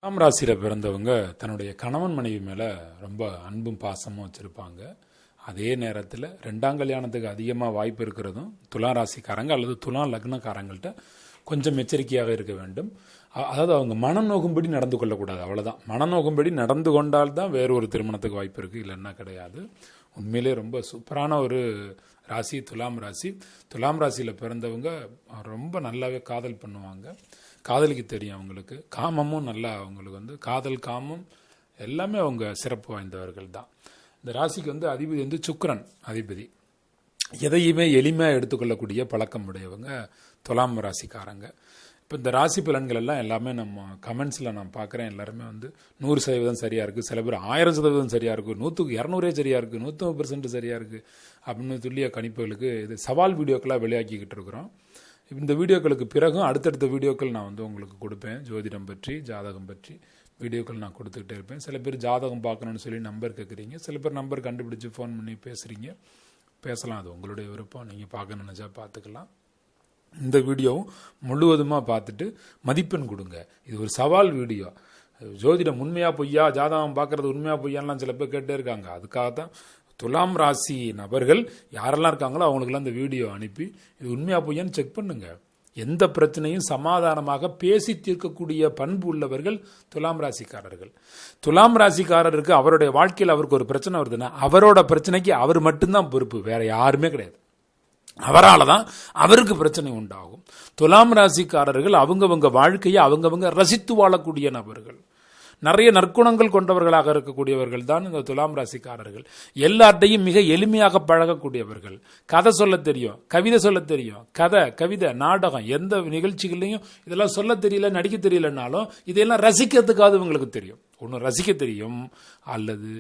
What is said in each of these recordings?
துலாம் ராசியில் பிறந்தவங்க தன்னுடைய கணவன் மனைவி மேலே ரொம்ப அன்பும் பாசமும் வச்சுருப்பாங்க. அதே நேரத்தில் ரெண்டாம் கல்யாணத்துக்கு அதிகமாக வாய்ப்பு இருக்கிறதும் துலாம் ராசிக்காரங்க அல்லது துலாம் லக்னக்காரங்கள்ட்ட கொஞ்சம் எச்சரிக்கையாக இருக்க வேண்டும். அதாவது அவங்க மனம் நோகும்படி நடந்து கொள்ளக்கூடாது, அவ்வளோதான். மனம் நோகும்படி நடந்து கொண்டால்தான் வேறு ஒரு திருமணத்துக்கு வாய்ப்பு இருக்குது, இல்லைன்னா கிடையாது. உண்மையிலே ரொம்ப சூப்பரான ஒரு ராசி துலாம் ராசி. துலாம் ராசியில் பிறந்தவங்க ரொம்ப நல்லாவே காதல் பண்ணுவாங்க. காதலிக்கு தெரியும் அவங்களுக்கு. காமமும் நல்லா அவங்களுக்கு காதல் காமம் எல்லாமே அவங்க சிறப்பு வாய்ந்தவர்கள் தான். இந்த ராசிக்கு அதிபதி சுக்கிரன் அதிபதி. எதையுமே எளிமையாக எடுத்துக்கொள்ளக்கூடிய பழக்கம் உடையவங்க துலாம் ராசிக்காரங்க. இப்போ இந்த ராசி பலன்கள் எல்லாம் எல்லாமே நம்ம கமெண்ட்ஸில் நான் பார்க்குறேன். எல்லாருமே 100% சரியாக இருக்குது, சில பேர் 1000% சரியாக இருக்குது, 100க்கு 200 சரியாக இருக்குது, 100% சரியாக இருக்குது அப்படின்னு துல்லிய கணிப்புகளுக்கு இது சவால் வீடியோக்களாக வெளியாக்கிக்கிட்டு இருக்கிறோம். இந்த வீடியோக்களுக்கு பிறகும் அடுத்தடுத்த வீடியோக்கள் நான் உங்களுக்கு கொடுப்பேன். ஜோதிடம் பற்றி ஜாதகம் பற்றி வீடியோக்கள் நான் கொடுத்துக்கிட்டே இருப்பேன். சில பேர் ஜாதகம் பார்க்கணுன்னு சொல்லி நம்பர் கேட்குறீங்க, சில பேர் நம்பர் கண்டுபிடிச்சி ஃபோன் பண்ணி பேசுகிறீங்க. பேசலாம், அது உங்களுடைய விருப்பம். நீங்கள் பார்க்க நினைச்சா பார்த்துக்கலாம். இந்த வீடியோவும் முழுவதுமாக பார்த்துட்டு மதிப்பெண் கொடுங்க. இது ஒரு சவால் வீடியோ. ஜோதிடம் உண்மையா பொய்யா, ஜாதகம் பார்க்கறது உண்மையா பொய்யான்லாம் சில பேர் கேட்டே இருக்காங்க. அதுக்காகத்தான் துலாம் ராசி நபர்கள் யாரெல்லாம் இருக்காங்களோ அவங்களுக்கெல்லாம் இந்த வீடியோ அனுப்பி இது உண்மையா பொய்யான்னு செக் பண்ணுங்க. எந்த பிரச்சனையும் சமாதானமாக பேசி தீர்க்கக்கூடிய பண்பு உள்ளவர்கள் துலாம் ராசிக்காரர்கள். துலாம் ராசிக்காரருக்கு அவருடைய வாழ்க்கையில் அவருக்கு ஒரு பிரச்சனை வருதுன்னா அவரோட பிரச்சனைக்கு அவர் மட்டும்தான் பொறுப்பு, வேற யாருமே கிடையாது. அவரால் தான் அவருக்கு பிரச்சனை உண்டாகும். துலாம் ராசிக்காரர்கள் அவங்கவங்க வாழ்க்கையை அவங்கவங்க ரசித்து வாழக்கூடிய நபர்கள், நிறைய நற்குணங்கள் கொண்டவர்களாக இருக்கக்கூடியவர்கள் தான் இந்த துலாம் ராசிக்காரர்கள். எல்லார்ட்டையும் மிக எளிமையாக பழகக்கூடியவர்கள். கதை சொல்ல தெரியும், கவிதை சொல்ல தெரியும். கதை, கவிதை, நாடகம், எந்த நிகழ்ச்சிகளையும் இதெல்லாம் சொல்ல தெரியல, நடிக்க தெரியலனாலும் இதையெல்லாம் ரசிக்கிறதுக்காவது இவங்களுக்கு தெரியும். ஒன்று ரசிக்க தெரியும், அல்லது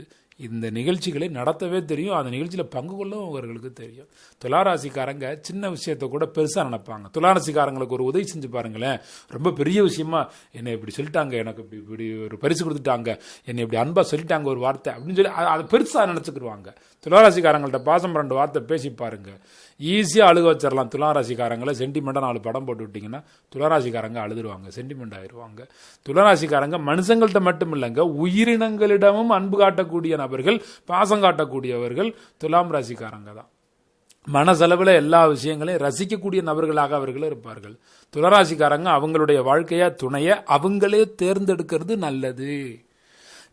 இந்த நிகழ்ச்சிகளை நடத்தவே தெரியும், அந்த நிகழ்ச்சியில் பங்கு கொள்ளவும் அவர்களுக்கு தெரியும். துளாராசிக்காரங்க சின்ன விஷயத்தை கூட பெருசாக நினைப்பாங்க. துளாராசிக்காரங்களுக்கு ஒரு உதவி செஞ்சு பாருங்களேன், ரொம்ப பெரிய விஷயமா என்னை இப்படி சொல்லிட்டாங்க, எனக்கு இப்படி ஒரு பரிசு கொடுத்துட்டாங்க, என்னை இப்படி அன்பாக சொல்லிட்டாங்க ஒரு வார்த்தை அப்படின்னு சொல்லி அதை பெருசாக நினச்சிக்கிடுவாங்க. துளாராசிக்காரங்கள்ட்ட பாசம் 2 வார்த்தை பேசி பாருங்க, ஈஸியாக அழுக வச்சிடலாம். துளாராசிக்காரங்களை சென்டிமெண்ட்டாக 4 படம் போட்டு விட்டிங்கன்னா துளாராசிக்காரங்க அழுதுருவாங்க, சென்டிமெண்ட் ஆயிடுவாங்க. துளாராசிக்காரங்க மனுஷங்கள்ட்ட மட்டும் இல்லைங்க, உயிரினங்களிடமும் அன்பு காட்டக்கூடிய நபர்கள், பாசம் காட்டக்கூடியவர்கள் துலாம் ராசிக்காரங்க தான். மனசளவில் எல்லா விஷயங்களையும் ரசிக்கக்கூடிய நபர்களாக அவர்கள் இருப்பார்கள். துளாராசிக்காரங்க அவங்களுடைய வாழ்க்கைய துணைய அவங்களே தேர்ந்தெடுக்கிறது நல்லது.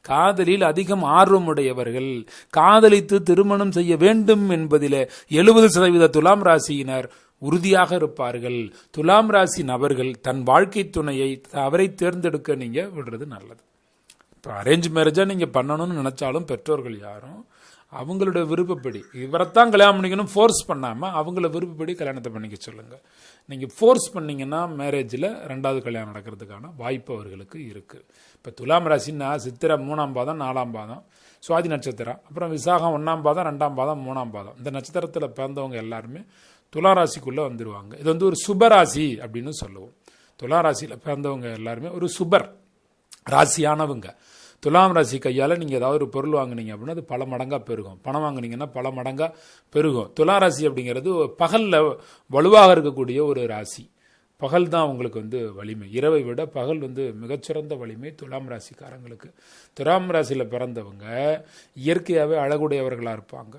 காதலில் அதிகம் ஆர்வமுடையவர்கள், காதலித்து திருமணம் செய்ய வேண்டும் என்பதில் 70% துலாம் ராசியினர் உறுதியாக இருப்பார்கள். துலாம் ராசி நபர்கள் தன் வாழ்க்கை துணையை அவரை தேர்ந்தெடுக்க நீங்க விடுறது நல்லது. இப்போ அரேஞ்ச் மேரேஜா நீங்க பண்ணணும்னு நினைச்சாலும் பெற்றோர்கள் யாரும் அவங்களுடைய விருப்பப்படி இவரைத்தான் கல்யாணம் பண்ணிக்கணும் ஃபோர்ஸ் பண்ணாம அவங்கள விருப்பப்படி கல்யாணத்தை பண்ணிக்க சொல்லுங்க. நீங்க ஃபோர்ஸ் பண்ணீங்கன்னா மேரேஜில் 2வது கல்யாணம் நடக்கிறதுக்கான வாய்ப்பு அவர்களுக்கு இருக்கு. இப்போ துலாம் ராசின்னா சித்திரை 3ஆம் பாதம் 4ஆம் பாதம், சுவாதி நட்சத்திரம், அப்புறம் விசாகம் 1ஆம் பாதம் 2ஆம் பாதம் 3ஆம் பாதம், இந்த நட்சத்திரத்தில் பிறந்தவங்க எல்லாருமே துலா ராசிக்குள்ள வந்துருவாங்க. இது ஒரு சுபராசி அப்படின்னு சொல்லுவோம். துலா ராசியில் பிறந்தவங்க எல்லாருமே ஒரு சுபர் ராசியானவங்க. துலாம் ராசி கையால் நீங்கள் ஏதாவது ஒரு பொருள் வாங்கினீங்க அப்படின்னா அது பல மடங்காக பெருகும். பணம் வாங்கினீங்கன்னா பல மடங்காக பெருகும். துலா ராசி அப்படிங்கிறது பகலில் வலுவாக இருக்கக்கூடிய ஒரு ராசி. பகல் தான் உங்களுக்கு வலிமை, இரவை விட பகல் மிகச்சிறந்த வலிமை துலாம் ராசிக்காரங்களுக்கு. துலாம் ராசியில் பிறந்தவங்க இயற்கையாகவே அழகுடையவர்களாக இருப்பாங்க.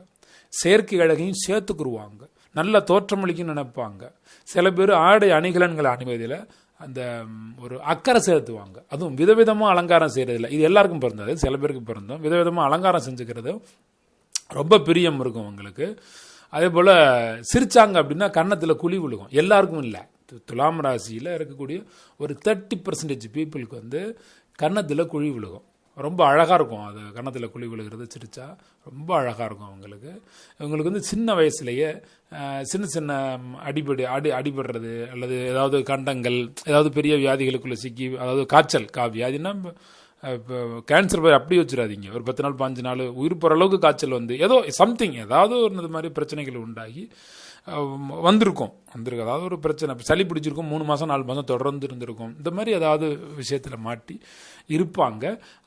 செயற்கை அழகையும் சேர்த்துக்குருவாங்க, நல்ல தோற்றமளிக்கும் நினைப்பாங்க. சில பேர் ஆடை அணிகலன்களை அணிவதில் அந்த ஒரு அக்கறை செலுத்துவாங்க. அதுவும் விதவிதமாக அலங்காரம் செய்யறதில்ல. இது எல்லாருக்கும் பிறந்தது, சில பேருக்கு பிறந்தோம். விதவிதமாக அலங்காரம் செஞ்சுக்கிறது ரொம்ப பிரியம் இருக்கும் அவங்களுக்கு. அதே போல் சிரிச்சாங்க அப்படின்னா கன்னத்தில் குழி விழுகும். எல்லாருக்கும் இல்லை, துலாம் ராசியில் இருக்கக்கூடிய ஒரு 30% பீப்புளுக்கு கன்னத்தில் குழி விழுகும். ரொம்ப அழகாக இருக்கும். அது கன்னத்தில் குழி விழுகிறது சிரிச்சா ரொம்ப அழகாக இருக்கும் அவங்களுக்கு. இவங்களுக்கு சின்ன வயசுலேயே சின்ன சின்ன அடிபடுறது அல்லது ஏதாவது கண்டங்கள், ஏதாவது பெரிய வியாதிகளுக்குள்ளே சிக்கி, அதாவது காய்ச்சல் வியாதினா இப்போ கேன்சர் போய் அப்படி வச்சிடாதீங்க. ஒரு 10 நாள் 15 நாள் உயிர் போகிற அளவுக்கு காய்ச்சல் ஏதோ சம்திங் ஏதாவது ஒரு மாதிரி பிரச்சனைகள் உண்டாகி வந்திருக்கு. அதாவது ஒரு பிரச்சனை, சளி பிடிச்சிருக்கும், 3 மாதம் 4 மாதம் தொடர்ந்து இருந்திருக்கும். இந்த மாதிரி ஏதாவது விஷயத்தில் மாட்டி இருப்பாங்க.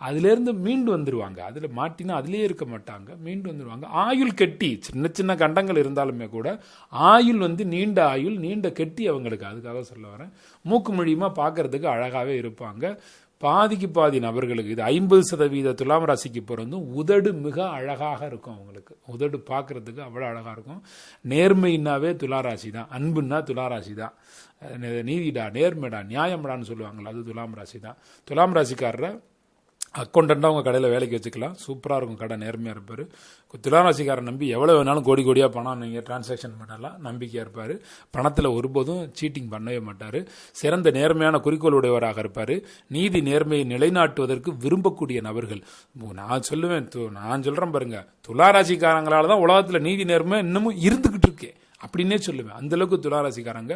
அதுலேருந்து மீண்டு வந்துடுவாங்க. அதில் மாட்டினா அதிலே இருக்க மாட்டாங்க, மீண்டு வந்துடுவாங்க. ஆயுள் கெட்டி, சின்ன சின்ன கண்டங்கள் இருந்தாலுமே கூட ஆயுள் நீண்ட ஆயுள், நீண்ட கெட்டி அவங்களுக்கு. அதுக்காக சொல்ல வரேன். மூக்கு மொழியுமா பார்க்கறதுக்கு அழகாகவே இருப்பாங்க. பாதிக்கு பாதி நபர்களுக்கு இது 50% துலாம் ராசிக்கு பிறந்தும் உதடு மிக அழகாக இருக்கும். அவங்களுக்கு உதடு பார்க்கறதுக்கு அவ்வளோ அழகாக இருக்கும். நேர்மைன்னாவே துளாராசி தான், அன்புன்னா துளாராசி தான், நீதிடா நேர்மைடா நியாயம்டான்னு சொல்லுவாங்களா, அது துலாம் ராசி தான். துலாம் ராசிக்காரரை அக்கௌண்டண்டாக உங்கள் கடையில் வேலைக்கு வச்சுக்கலாம், சூப்பராக இருக்கும் கடை, நேர்மையாக இருப்பார். துளாராசிக்காரன் நம்பி எவ்வளோ வேணாலும் கோடி கோடியாக பணம் நீங்கள் டிரான்சாக்ஷன் பண்ணலாம், நம்பிக்கையாக இருப்பார். பணத்தில் ஒருபோதும் சீட்டிங் பண்ணவே மாட்டார். சிறந்த நேர்மையான குறிக்கோள் உடையவராக இருப்பார். நீதி நேர்மையை நிலைநாட்டுவதற்கு விரும்பக்கூடிய நபர்கள். நான் சொல்லுவேன், நான் சொல்கிறேன் பாருங்க, துளாராசிக்காரங்களால தான் உலகத்தில் நீதி நேர்மை இன்னமும் இருந்துக்கிட்டு இருக்கேன் அப்படின்னே சொல்லுவேன். அந்தளவுக்கு துளாராசிக்காரங்க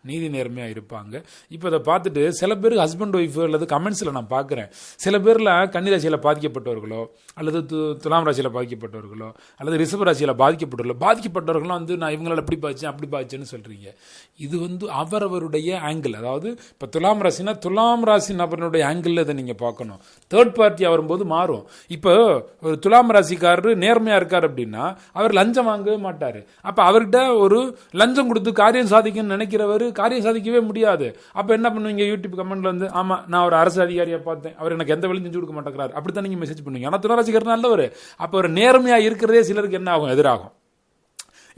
நீதி நேர்மையாக இருப்பாங்க. இப்போ அதை பார்த்துட்டு சில பேர் ஹஸ்பண்ட் ஒய்ஃப் அல்லது கமெண்ட்ஸில் நான் பார்க்குறேன், சில பேரில் கன்னிராசியில் பாதிக்கப்பட்டவர்களோ அல்லது துலாம் ராசியில் பாதிக்கப்பட்டவர்களோ அல்லது ரிஷப ராசியில் பாதிக்கப்பட்டவர்களும் வந்து நான் இவங்களால் எப்படி பாதிச்சேன் அப்படி பாதிச்சேன்னு சொல்கிறீங்க. இது வந்து அவரவருடைய ஆங்கிள். அதாவது இப்போ துலாம் ராசினா துலாம் ராசி நபருடைய ஆங்கிளில் இதை நீங்கள் பார்க்கணும். தேர்ட் பார்ட்டி வரும்போது மாறும். இப்போ ஒரு துலாம் ராசிக்காரர் நேர்மையாக இருக்கார் அப்படின்னா அவர் லஞ்சம் வாங்கவே மாட்டார். அப்போ அவர்கிட்ட ஒரு லஞ்சம் கொடுத்து காரியம் சாதிக்கணும்னு நினைக்கிறவர் காரியம் சாதிக்கவே முடியாது. அப்ப என்ன பண்ணுவீங்க, யூடியூப் கமெண்ட்ல வந்து ஆமா நான் ஒரு அரசு அதிகாரியை பார்த்தேன், அவர் எனக்கு எந்த வேலையும் செஞ்சு கொடுக்க மாட்டேங்கிறார், அப்படித்தான் நீங்க மெசேஜ் பண்ணுவீங்க. ஆனா துளாராசிக்காரர் நல்லவர். அப்ப ஒரு நேர்மையா இருக்கிறதே சிலருக்கு என்ன ஆகும், எதிராகும்.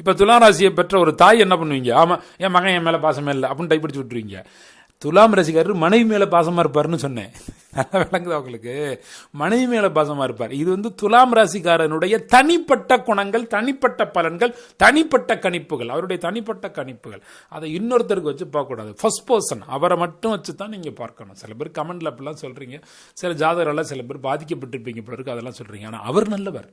இப்ப துளாராசியை பெற்ற ஒரு தாய் என்ன பண்ணுவீங்க, ஆமா என் மகன் என் மேல பாசமே இல்லை அப்படின்னு டைப் அடிச்சு விட்டுருவீங்க. துலாம் ராசிக்காரர் மனைவி மேல பாசமா இருப்பாருன்னு சொன்னேன், நல்லா விளங்குது அவங்களுக்கு, மனைவி மேல பாசமா இருப்பார். இது வந்து துலாம் ராசிக்காரனுடைய தனிப்பட்ட குணங்கள், தனிப்பட்ட பலன்கள், தனிப்பட்ட கணிப்புகள், அவருடைய தனிப்பட்ட கணிப்புகள். அதை இன்னொருத்தருக்கு வச்சு பார்க்க கூடாது. ஃபர்ஸ்ட் பர்சன் அவரை மட்டும் வச்சு தான் நீங்க பார்க்கணும். சில பேர் கமெண்ட்ல அப்படிலாம் சொல்றீங்க, சில ஜாதகரெல்லாம் சில பேர் பாதிக்கப்பட்டிருப்பீங்க பிறகு அதெல்லாம் சொல்றீங்க. ஆனா அவர் நல்லவர்.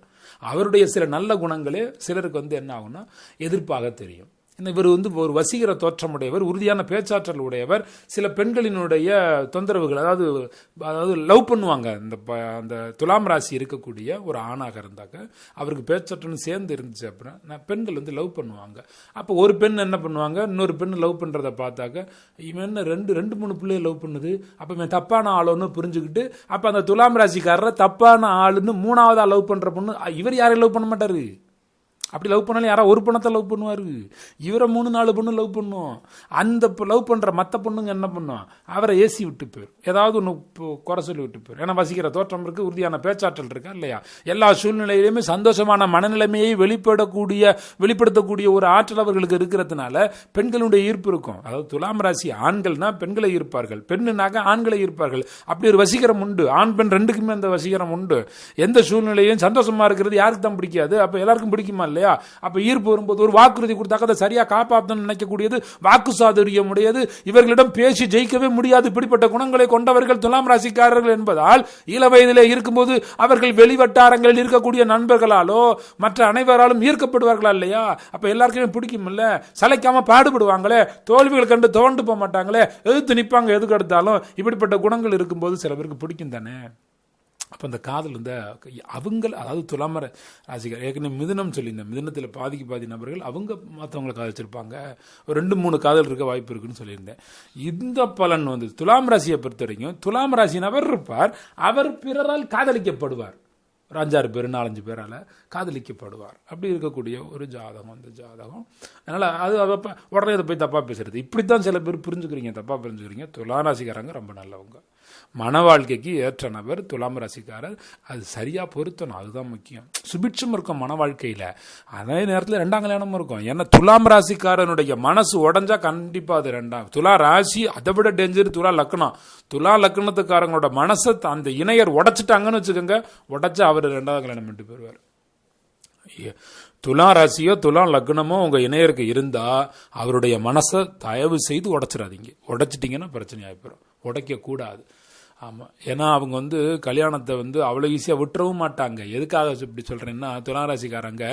அவருடைய சில நல்ல குணங்களே சிலருக்கு வந்து என்ன ஆகும்னா எதிர்ப்பாக தெரியும். இவர் வந்து ஒரு வசீகர தோற்றமுடையவர், உறுதியான பேச்சாற்றல் உடையவர். சில பெண்களினுடைய தொந்தரவுகள், அதாவது லவ் பண்ணுவாங்க. அந்த துலாம் ராசி இருக்கக்கூடிய ஒரு ஆணாக இருந்தாக்க அவருக்கு பேச்சாற்றல் சேர்ந்து இருந்துச்சு அப்படின்னா பெண்கள் வந்து லவ் பண்ணுவாங்க. அப்போ ஒரு பெண் என்ன பண்ணுவாங்க, இன்னொரு பெண் லவ் பண்றதை பார்த்தாக்க இவன் என்ன ரெண்டு மூணு பிள்ளைய லவ் பண்ணுது, அப்போ இவன் தப்பான ஆளுன்னு புரிஞ்சுக்கிட்டு அப்போ அந்த துலாம் ராசிக்காரரை தப்பான ஆளுன்னு மூணாவதா லவ் பண்ற பொண்ணு, இவர் யாரையும் லவ் பண்ண மாட்டாரு. அப்படி லவ் பண்ணாலும் யாரா ஒரு பொண்ணத்தை லவ் பண்ணுவாரு, இவரை 3-4 பொண்ணு லவ் பண்ணும். அந்த லவ் பண்ற மற்ற பொண்ணுங்க என்ன பண்ணும், அவரை ஏசி விட்டு போயிரு, ஏதாவது ஒன்று குறை சொல்லி விட்டு போயிரு. ஏன்னா வசிக்கிற தோற்றம் இருக்கு, உறுதியான பேச்சாற்றல் இருக்கா இல்லையா, எல்லா சூழ்நிலையிலுமே சந்தோஷமான மனநிலைமையை வெளிப்படுத்தக்கூடிய ஒரு ஆற்றல் அவர்களுக்கு இருக்கிறதுனால பெண்களுடைய ஈர்ப்பு இருக்கும். அதாவது துலாம் ராசி ஆண்கள்னா பெண்களை ஈர்ப்பார்கள், பெண்ணுனாக்க ஆண்களை ஈர்ப்பார்கள். அப்படி ஒரு வசீகரம் உண்டு, ஆண் பெண் ரெண்டுக்குமே அந்த வசீகரம் உண்டு. எந்த சூழ்நிலையும் சந்தோஷமா இருக்கிறது யாருக்கு தான் பிடிக்காது, அப்ப எல்லாருக்கும் பிடிக்குமா இல்லையா. அப்ப ஈர்ப்பு வரும்போது ஒரு வாக்குறுதி கொடுத்தாக்க அதை சரியா காப்பாற்றணும்னு நினைக்கக்கூடியது, வாக்கு சாதுரியம் உடையது, இவர்களிடம் பேசி ஜெயிக்கவே முடியாது. இப்படிப்பட்ட குணங்களை கொண்டவர்கள் துலாம் ராசிக்காரர்கள் என்பதால் இள வயதிலே இருக்கும்போது அவர்கள் வெளிவட்டாரங்களில் இருக்கக்கூடிய நண்பர்களாலோ மற்ற அனைவராலும் ஈர்க்கப்படுவார்களா இல்லையா. அப்ப எல்லாருக்குமே பிடிக்கும் இல்ல, சளைக்காம பாடுபடுவாங்களே, தோல்விகள் கண்டு தோண்டு போக மாட்டாங்களே, எதிர்த்து நிற்பாங்க எதுக்கு எடுத்தாலும். இப்படிப்பட்ட குணங்கள் இருக்கும்போது சில பேருக்கு பிடிக்கும் தானே. அப்போ அந்த காதல் வந்து அவங்க, அதாவது துலாம ராசிக்கார் ஏற்கனவே மிதுனம் சொல்லியிருந்தேன், மிதுனத்தில் பாதி நபர்கள் அவங்க மற்றவங்களை காதலிச்சிருப்பாங்க, ஒரு 2-3 காதல் இருக்க வாய்ப்பு இருக்குன்னு சொல்லியிருந்தேன். இந்த பலன் வந்து துலாம் ராசியை பொறுத்த வரைக்கும் துலாம் ராசி நபர் இருப்பார், அவர் பிறரால் காதலிக்கப்படுவார். ஒரு 5-6 பேர் 4-5 பேரால் காதலிக்கப்படுவார். அப்படி இருக்கக்கூடிய ஒரு ஜாதகம் அந்த ஜாதகம். அதனால் அது உடனே அதை போய் தப்பாக பேசுறது, இப்படித்தான் சில பேர் புரிஞ்சுக்கிறீங்க, தப்பாக புரிஞ்சுக்கிறீங்க. துலாம் ராசிக்காரங்க ரொம்ப நல்லவங்க, மன வாழ்க்கைக்கு ஏற்ற நபர் துலாம் ராசிக்காரர். அது சரியா பொருத்தணும், அதுதான் முக்கியம். சுபிட்சம் இருக்கும் மன வாழ்க்கையில, அதே நேரத்தில் 2ஆம் கல்யாணமும் இருக்கும். ஏன்னா துலாம் ராசிக்காரனுடைய மனசு உடஞ்சா கண்டிப்பா அது 2ஆம். துலா ராசி அதை விட டேஞ்சர் துலா லக்னம். துலா லக்னத்துக்காரங்களோட மனசை அந்த இணையர் உடைச்சிட்டாங்கன்னு வச்சுக்கோங்க, உடைச்சா அவர் 2ஆம் கல்யாணம் பண்ணிட்டு போயிடுவார். துலா ராசியோ துலா லக்னமோ உங்க இணையருக்கு இருந்தா அவருடைய மனசை தயவு செய்து உடைச்சிடாதீங்க. உடைச்சிட்டீங்கன்னா பிரச்சனை ஆகிப்போம், உடைக்க கூடாது. ஆமாம், ஏன்னா அவங்க வந்து கல்யாணத்தை வந்து அவ்வளோ ஈஸியாக விட்டுறவும் மாட்டாங்க. எதுக்காக இப்படி சொல்கிறேன்னா, துளாராசிக்காரங்க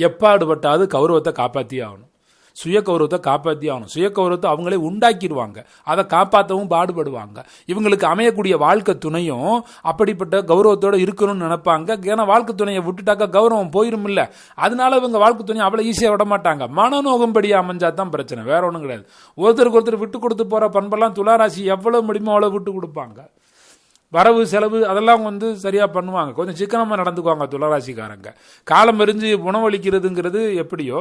எப்பாடுபட்டாவது கௌரவத்தை காப்பாற்றியே ஆகணும், சுய கௌரவத்தை காப்பாற்றி ஆகணும். சுய கௌரவத்தை அவங்களே உண்டாக்கிடுவாங்க, அதை காப்பாற்றவும் பாடுபடுவாங்க. இவங்களுக்கு அமையக்கூடிய வாழ்க்கை துணையும் அப்படிப்பட்ட கௌரவத்தோடு இருக்கணும்னு நினைப்பாங்க. ஏன்னா வாழ்க்கை துணையை விட்டுட்டாக்கா கௌரவம் போயிரும் இல்லை, அதனால இவங்க வாழ்க்கை துணையை அவ்வளோ ஈஸியாக விட மாட்டாங்க. மனநோகம்படி அமைஞ்சா தான் பிரச்சனை, வேற ஒன்றும் கிடையாது. ஒருத்தருக்கு ஒருத்தர் விட்டு கொடுத்து போகிற பண்பெல்லாம் துளாராசி எவ்வளோ முடியுமோ அவ்வளோ விட்டு கொடுப்பாங்க. வரவு செலவு அதெல்லாம் வந்து சரியா பண்ணுவாங்க, கொஞ்சம் சிக்கனமா நடந்துக்குவாங்க துளாராசிக்காரங்க. காலம் எரிஞ்சு உணவளிக்கிறதுங்கிறது எப்படியோ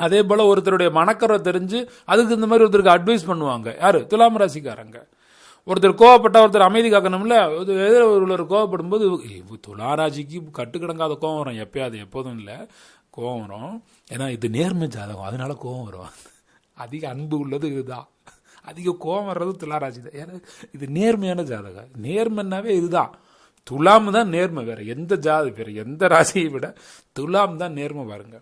அதே போல ஒருத்தருடைய மனக்கரை தெரிஞ்சு அதுக்கு இந்த மாதிரி ஒருத்தருக்கு அட்வைஸ் பண்ணுவாங்க. யாரு? துலாம் ராசிக்காரங்க. ஒருத்தர் கோவப்பட்டா ஒருத்தர் அமைதி காக்கணும்ல. ஒரு கோவப்படும் போது துளாராசிக்கு கட்டுக்கிடங்காத கோவம் வரும். எப்போதும் இல்லை கோவம் வரும். ஏன்னா இது நேர்மை ஜாதகம், அதனால கோவம் வரும். அதிக அன்பு உள்ளது இதுதான், அதிக கோவம் வர்றது துளாராசி தான். ஏன்னா இது நேர்மையான ஜாதகம். நேர்மைன்னாவே இதுதான். துலாம் தான் நேர்மை. வேற எந்த ராசியை விட துலாம் தான் நேர்மை. பாருங்க,